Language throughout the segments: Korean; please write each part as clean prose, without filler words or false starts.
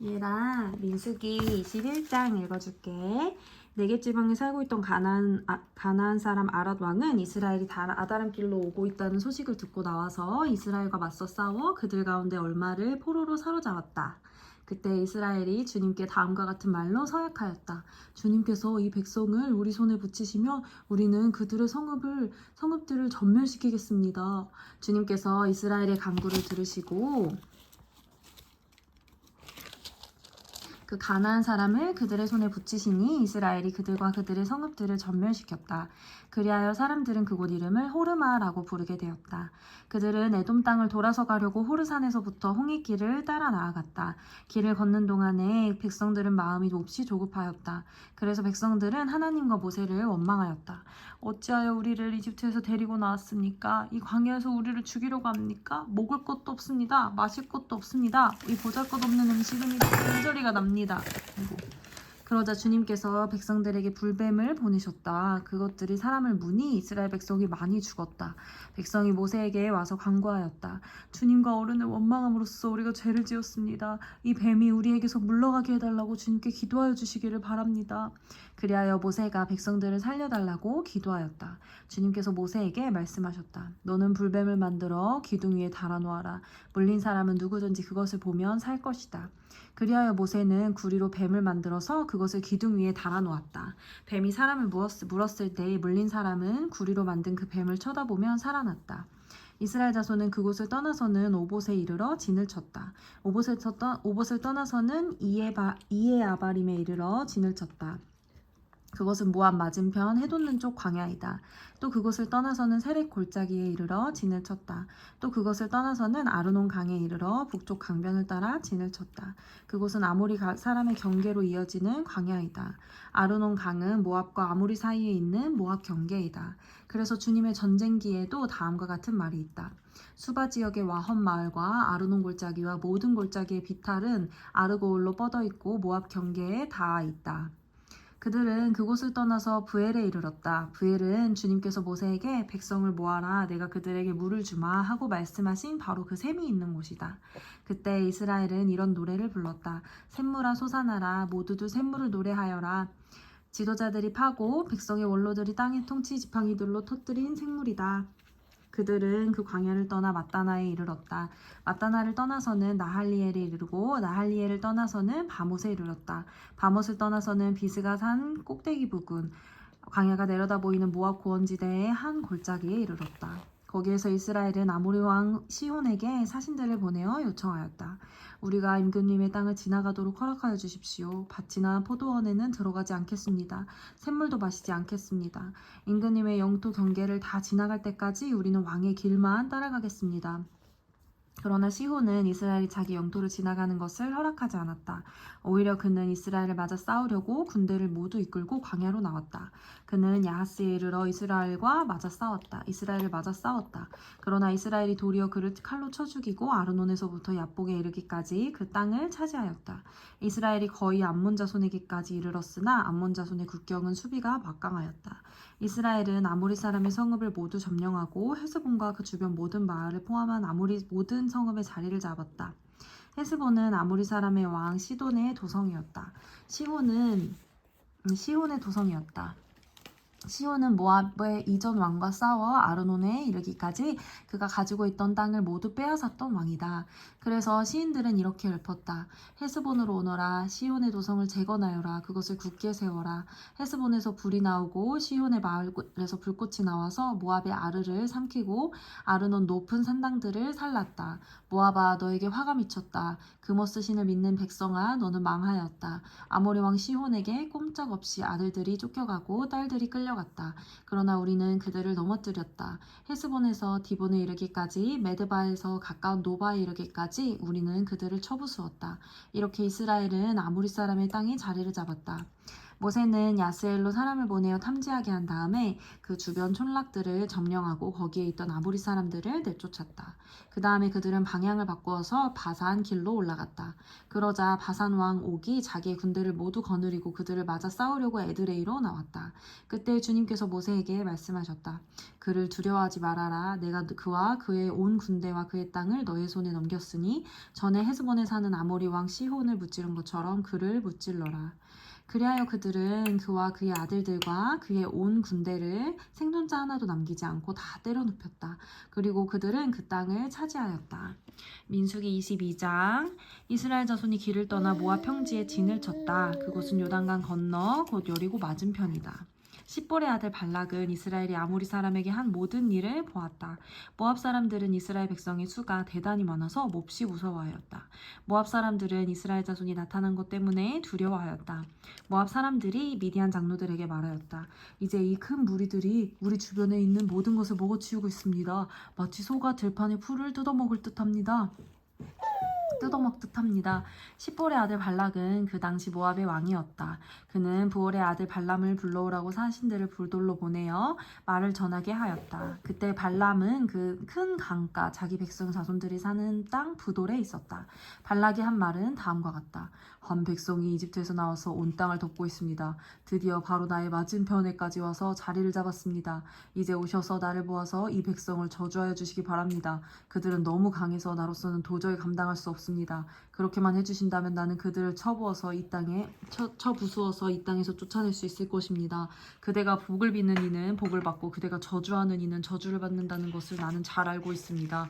얘랑 민수기 21장 읽어줄게. 네겝 지방에 살고 있던 가나안 사람 아랏 왕은 이스라엘이 아다람 길로 오고 있다는 소식을 듣고 나와서 이스라엘과 맞서 싸워 그들 가운데 얼마를 포로로 사로잡았다. 그때 이스라엘이 주님께 다음과 같은 말로 서약하였다. 주님께서 이 백성을 우리 손에 붙이시면 우리는 그들의 성읍들을 전멸시키겠습니다. 주님께서 이스라엘의 간구를 들으시고 그 가나안 사람을 그들의 손에 붙이시니 이스라엘이 그들과 그들의 성읍들을 전멸시켰다. 그리하여 사람들은 그곳 이름을 호르마라고 부르게 되었다. 그들은 에돔 땅을 돌아서 가려고 호르산에서부터 홍해길을 따라 나아갔다. 길을 걷는 동안에 백성들은 마음이 몹시 조급하였다. 그래서 백성들은 하나님과 모세를 원망하였다. 어찌하여 우리를 이집트에서 데리고 나왔습니까? 이 광야에서 우리를 죽이려고 합니까? 먹을 것도 없습니다. 마실 것도 없습니다. 이 보잘것없는 음식은 잔소리가 납니다. 그러자 주님께서 백성들에게 불뱀을 보내셨다. 그것들이 사람을 무니 이스라엘 백성이 많이 죽었다. 백성이 모세에게 와서 간구하였다. 주님과 어른을 원망함으로써 우리가 죄를 지었습니다. 이 뱀이 우리에게서 물러가게 해달라고 주님께 기도하여 주시기를 바랍니다. 그리하여 모세가 백성들을 살려달라고 기도하였다. 주님께서 모세에게 말씀하셨다. 너는 불뱀을 만들어 기둥 위에 달아놓아라. 물린 사람은 누구든지 그것을 보면 살 것이다. 그리하여 모세는 구리로 뱀을 만들어서 그것을 기둥 위에 달아놓았다. 뱀이 사람을 물었을 때 물린 사람은 구리로 만든 그 뱀을 쳐다보면 살아났다. 이스라엘 자손은 그곳을 떠나서는 오봇에 이르러 진을 쳤다. 오봇을 떠나서는 이에아바림에 이르러 진을 쳤다. 그것은 모압 맞은편 해돋는 쪽 광야이다. 또 그곳을 떠나서는 세렉 골짜기에 이르러 진을 쳤다. 또 그것을 떠나서는 아르논 강에 이르러 북쪽 강변을 따라 진을 쳤다. 그곳은 아모리 사람의 경계로 이어지는 광야이다. 아르논 강은 모압과 아모리 사이에 있는 모압 경계이다. 그래서 주님의 전쟁기에도 다음과 같은 말이 있다. 수바 지역의 와헌 마을과 아르논 골짜기와 모든 골짜기의 비탈은 아르고울로 뻗어 있고 모압 경계에 닿아 있다. 그들은 그곳을 떠나서 브엘에 이르렀다. 브엘은 주님께서 모세에게 백성을 모아라 내가 그들에게 물을 주마 하고 말씀하신 바로 그 샘이 있는 곳이다. 그때 이스라엘은 이런 노래를 불렀다. 샘물아 솟아나라 모두들 샘물을 노래하여라. 지도자들이 파고 백성의 원로들이 땅의 통치 지팡이들로 터뜨린 샘물이다. 그들은 그 광야를 떠나 mat다나에 이르렀다. mat다나를 떠나서는 나할리엘에 이르고 나할리엘을 떠나서는 바못에 이르렀다. 바못을 떠나서는 비스가 산 꼭대기 부근 광야가 내려다 보이는 모압 고원지대의 한 골짜기에 이르렀다. 거기에서 이스라엘은 아모리 왕 시혼에게 사신들을 보내어 요청하였다. 우리가 임금님의 땅을 지나가도록 허락하여 주십시오. 밭이나 포도원에는 들어가지 않겠습니다. 샘물도 마시지 않겠습니다. 임금님의 영토 경계를 다 지나갈 때까지 우리는 왕의 길만 따라가겠습니다. 그러나 시혼은 이스라엘이 자기 영토를 지나가는 것을 허락하지 않았다. 오히려 그는 이스라엘을 맞아 싸우려고 군대를 모두 이끌고 광야로 나왔다. 그는 야하스에 이르러 이스라엘을 맞아 싸웠다. 그러나 이스라엘이 도리어 그를 칼로 쳐 죽이고 아르논에서부터 야복에 이르기까지 그 땅을 차지하였다. 이스라엘이 거의 암몬 자손에게까지 이르렀으나 암몬 자손의 국경은 수비가 막강하였다. 이스라엘은 아모리 사람의 성읍을 모두 점령하고 헤스본과 그 주변 모든 마을을 포함한 아모리 모든 성읍의 자리를 잡았다. 헤스본은 아모리 사람의 왕 시돈의 도성이었다. 시혼의 도성이었다. 시혼은 모압의 이전 왕과 싸워 아르논에 이르기까지 그가 가지고 있던 땅을 모두 빼앗았던 왕이다. 그래서 시인들은 이렇게 읊었다. 헤스본으로 오너라. 시혼의 도성을 재건하여라. 그것을 굳게 세워라. 헤스본에서 불이 나오고 시혼의 마을에서 불꽃이 나와서 모압의 아르를 삼키고 아르논 높은 산당들을 살랐다. 모압아 너에게 화가 미쳤다. 그모스 신을 믿는 백성아 너는 망하였다. 아모리 왕 시혼에게 꼼짝없이 아들들이 쫓겨가고 딸들이 끌려갔다. 그러나 우리는 그들을 넘어뜨렸다. 헤스본에서 디본에 이르기까지 메드바에서 가까운 노바에 이르기까지 우리는 그들을 쳐부수었다. 이렇게 이스라엘은 아모리 사람의 땅에 자리를 잡았다. 모세는 야스엘로 사람을 보내어 탐지하게 한 다음에 그 주변 촌락들을 점령하고 거기에 있던 아모리 사람들을 내쫓았다. 그 다음에 그들은 방향을 바꾸어서 바산 길로 올라갔다. 그러자 바산 왕 옥이 자기의 군대를 모두 거느리고 그들을 맞아 싸우려고 에드레이로 나왔다. 그때 주님께서 모세에게 말씀하셨다. 그를 두려워하지 말아라. 내가 그와 그의 온 군대와 그의 땅을 너의 손에 넘겼으니 전에 헤스본에 사는 아모리 왕 시혼을 무찌른 것처럼 그를 무찔러라. 그리하여 그들은 그와 그의 아들들과 그의 온 군대를 생존자 하나도 남기지 않고 다 때려 눕혔다. 그리고 그들은 그 땅을 차지하였다. 민수기 22장. 이스라엘 자손이 길을 떠나 모압 평지에 진을 쳤다. 그곳은 요단강 건너 곧 여리고 맞은편이다. 십볼의 아들 발락은 이스라엘이 아모리 사람에게 한 모든 일을 보았다. 모압 사람들은 이스라엘 백성의 수가 대단히 많아서 몹시 무서워하였다. 모압 사람들은 이스라엘 자손이 나타난 것 때문에 두려워하였다. 모압 사람들이 미디안 장로들에게 말하였다. 이제 이 큰 무리들이 우리 주변에 있는 모든 것을 먹어치우고 있습니다. 마치 소가 들판의 풀을 뜯어먹을 듯합니다. 십볼의 아들 발락은 그 당시 모압의 왕이었다. 그는 부올의 아들 발람을 불러오라고 사신들을 불돌로 보내어 말을 전하게 하였다. 그때 발람은 그 큰 강가 자기 백성 자손들이 사는 땅 부돌에 있었다. 발락이 한 말은 다음과 같다. 한 백성이 이집트에서 나와서 온 땅을 덮고 있습니다. 드디어 바로 나의 맞은편에까지 와서 자리를 잡았습니다. 이제 오셔서 나를 보아서 이 백성을 저주하여 주시기 바랍니다. 그들은 너무 강해서 나로서는 도저히 감당할 수 없습니다. 그렇게만 해주신다면 나는 그들을 쳐부수어서 이 땅에서 쫓아낼 수 있을 것입니다. 그대가 복을 빚는 이는 복을 받고 그대가 저주하는 이는 저주를 받는다는 것을 나는 잘 알고 있습니다.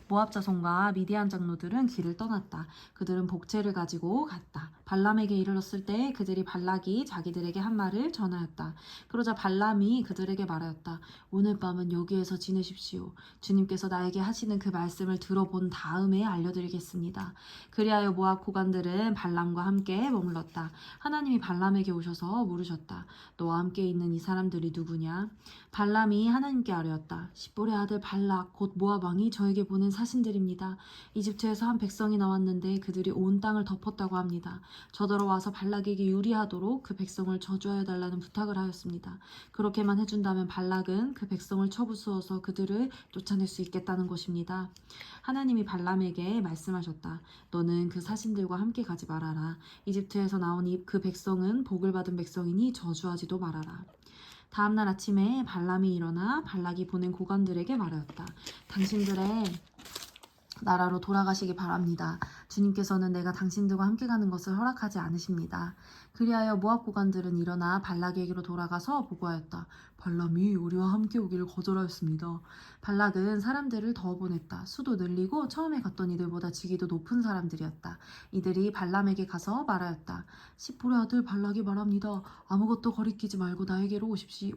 모압 자손과 미디안 장로들은 길을 떠났다. 그들은 복채를 가지고 갔다. 발람에게 이르렀을 때 그들이 발락이 자기들에게 한 말을 전하였다. 그러자 발람이 그들에게 말하였다. 오늘 밤은 여기에서 지내십시오. 주님께서 나에게 하시는 그 말씀을 들어본 다음에 알려드리겠습니다. 그리하여 모압 고관들은 발람과 함께 머물렀다. 하나님이 발람에게 오셔서 물으셨다. 너와 함께 있는 이 사람들이 누구냐? 발람이 하나님께 아뢰었다. 십볼의 아들 발락 곧 모압 왕이 저에게 보낸 사신들입니다. 이집트에서 한 백성이 나왔는데 그들이 온 땅을 덮었다고 합니다. 저더러 와서 발락에게 유리하도록 그 백성을 저주하여 달라는 부탁을 하였습니다. 그렇게만 해준다면 발락은 그 백성을 쳐부수어서 그들을 쫓아낼 수 있겠다는 것입니다. 하나님이 발람에게 말씀하셨다. 너는 그 사신들과 함께 가지 말아라. 이집트에서 나온 그 백성은 복을 받은 백성이니 저주하지도 말아라. 다음날 아침에 발람이 일어나 발락이 보낸 고관들에게 말하였다. 당신들의 나라로 돌아가시기 바랍니다. 주님께서는 내가 당신들과 함께 가는 것을 허락하지 않으십니다. 그리하여 모압 고관들은 일어나 발락에게로 돌아가서 보고하였다. 발람이 우리와 함께 오기를 거절하였습니다. 발락은 사람들을 더 보냈다. 수도 늘리고 처음에 갔던 이들보다 직위도 높은 사람들이었다. 이들이 발람에게 가서 말하였다. 십볼의 아들 발락이 말합니다. 아무것도 거리끼지 말고 나에게로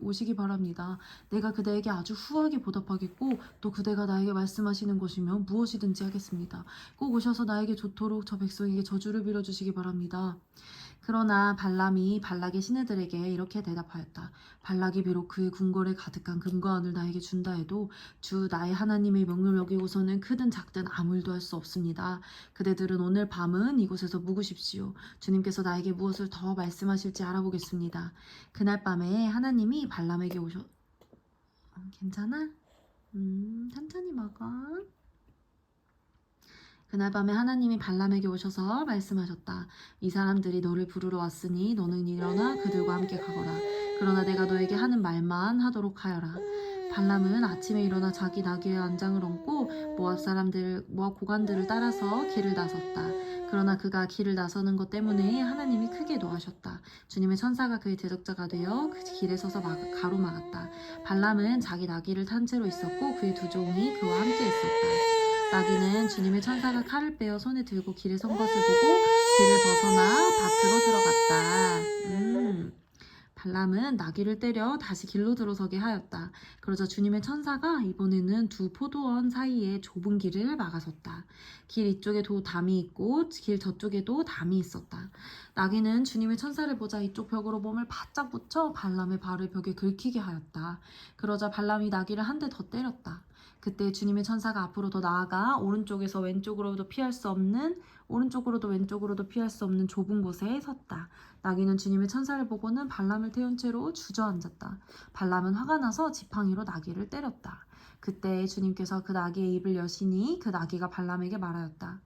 오시기 바랍니다. 내가 그대에게 아주 후하게 보답하겠고 또 그대가 나에게 말씀하시는 것이면 무엇이든지 하겠습니다. 꼭 오셔서 나에게 좋도록 저 백성에게 저주를 빌어주시기 바랍니다. 그러나 발람이 발락의 시내들에게 이렇게 대답하였다. 발락이 비록 그의 궁궐에 가득한 금과 은을 나에게 준다 해도 주 나의 하나님의 명령을 어기고서는 크든 작든 아무 일도 할 수 없습니다. 그대들은 오늘 밤은 이곳에서 묵으십시오. 주님께서 나에게 무엇을 더 말씀하실지 알아보겠습니다. 그날 밤에 하나님이 발람에게 괜찮아? 천천히 먹어. 그날 밤에 하나님이 발람에게 오셔서 말씀하셨다. 이 사람들이 너를 부르러 왔으니 너는 일어나 그들과 함께 가거라. 그러나 내가 너에게 하는 말만 하도록 하여라. 발람은 아침에 일어나 자기 나귀의 안장을 얹고 모압 고관들을 따라서 길을 나섰다. 그러나 그가 길을 나서는 것 때문에 하나님이 크게 노하셨다. 주님의 천사가 그의 대적자가 되어 그 길에 서서 가로막았다. 발람은 자기 나귀를 탄 채로 있었고 그의 두 종이 그와 함께 있었다. 나귀는 주님의 천사가 칼을 빼어 손에 들고 길에 선 것을 보고 길을 벗어나 밭으로 들어갔다. 발람은 나귀를 때려 다시 길로 들어서게 하였다. 그러자 주님의 천사가 이번에는 두 포도원 사이에 좁은 길을 막아섰다. 길 이쪽에도 담이 있고 길 저쪽에도 담이 있었다. 나귀는 주님의 천사를 보자 이쪽 벽으로 몸을 바짝 붙여 발람의 발을 벽에 긁히게 하였다. 그러자 발람이 나귀를 한 대 더 때렸다. 그때 주님의 천사가 앞으로 더 나아가 오른쪽에서 왼쪽으로도 피할 수 없는 오른쪽으로도 왼쪽으로도 피할 수 없는 좁은 곳에 섰다. 나귀는 주님의 천사를 보고는 발람을 태운 채로 주저앉았다. 발람은 화가 나서 지팡이로 나귀를 때렸다. 그때 주님께서 그 나귀의 입을 여시니 그 나귀가 발람에게 말하였다.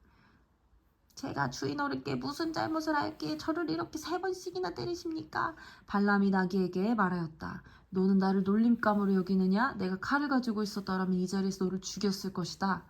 제가 주인 어른께 무슨 잘못을 하였기에 저를 이렇게 3번씩이나 때리십니까? 발람이 나귀에게 말하였다. 너는 나를 놀림감으로 여기느냐? 내가 칼을 가지고 있었더라면 이 자리에서 너를 죽였을 것이다.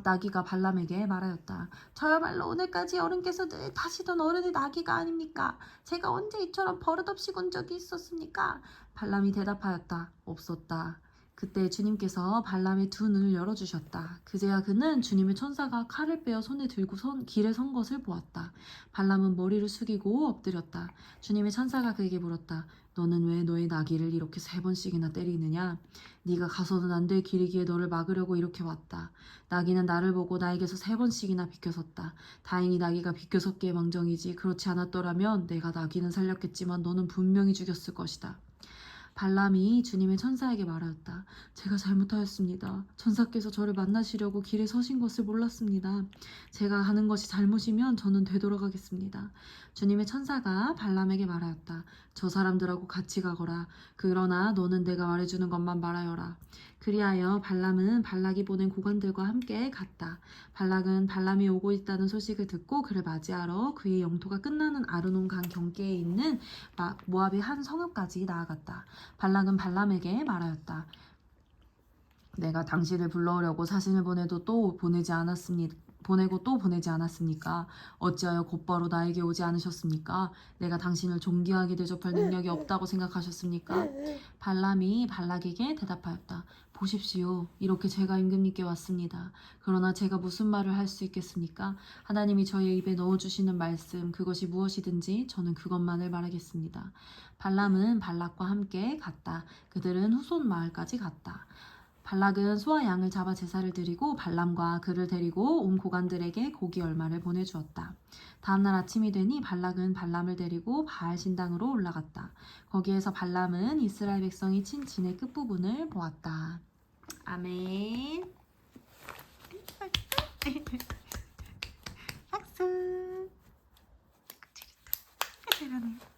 나귀가 발람에게 말하였다. 저야말로 오늘까지 어른께서 늘 타시던 어른의 나귀가 아닙니까? 제가 언제 이처럼 버릇없이 군 적이 있었습니까? 발람이 대답하였다. 없었다. 그때 주님께서 발람의 두 눈을 열어주셨다. 그제야 그는 주님의 천사가 칼을 빼어 손에 들고 길에 선 것을 보았다. 발람은 머리를 숙이고 엎드렸다. 주님의 천사가 그에게 물었다. 너는 왜 너의 나귀를 이렇게 3번씩이나 때리느냐? 네가 가서는 안 될 길이기에 너를 막으려고 이렇게 왔다. 나귀는 나를 보고 나에게서 3번씩이나 비켜섰다. 다행히 나귀가 비켜섰기에 망정이지 그렇지 않았더라면 내가 나귀는 살렸겠지만 너는 분명히 죽였을 것이다. 발람이 주님의 천사에게 말하였다. 제가 잘못하였습니다. 천사께서 저를 만나시려고 길에 서신 것을 몰랐습니다. 제가 하는 것이 잘못이면 저는 되돌아가겠습니다. 주님의 천사가 발람에게 말하였다. 저 사람들하고 같이 가거라. 그러나 너는 내가 말해주는 것만 말하여라. 그리하여 발람은 발락이 보낸 고관들과 함께 갔다. 발락은 발람이 오고 있다는 소식을 듣고 그를 맞이하러 그의 영토가 끝나는 아르논 강 경계에 있는 모압의 한 성읍까지 나아갔다. 발락은 발람에게 말하였다. 내가 당신을 불러오려고 사신을 보내고 또 보내지 않았습니까? 어찌하여 곧바로 나에게 오지 않으셨습니까? 내가 당신을 존귀하게 대접할 능력이 없다고 생각하셨습니까? 발람이 발락에게 대답하였다. 보십시오. 이렇게 제가 임금님께 왔습니다. 그러나 제가 무슨 말을 할 수 있겠습니까? 하나님이 저의 입에 넣어주시는 말씀, 그것이 무엇이든지 저는 그것만을 말하겠습니다. 발람은 발락과 함께 갔다. 그들은 후손 마을까지 갔다. 발락은 소와 양을 잡아 제사를 드리고 발람과 그를 데리고 온 고관들에게 고기 얼마를 보내주었다. 다음날 아침이 되니 발락은 발람을 데리고 바알 신당으로 올라갔다. 거기에서 발람은 이스라엘 백성이 친 진의 끝부분을 보았다. 아멘. 박수. 잘하네.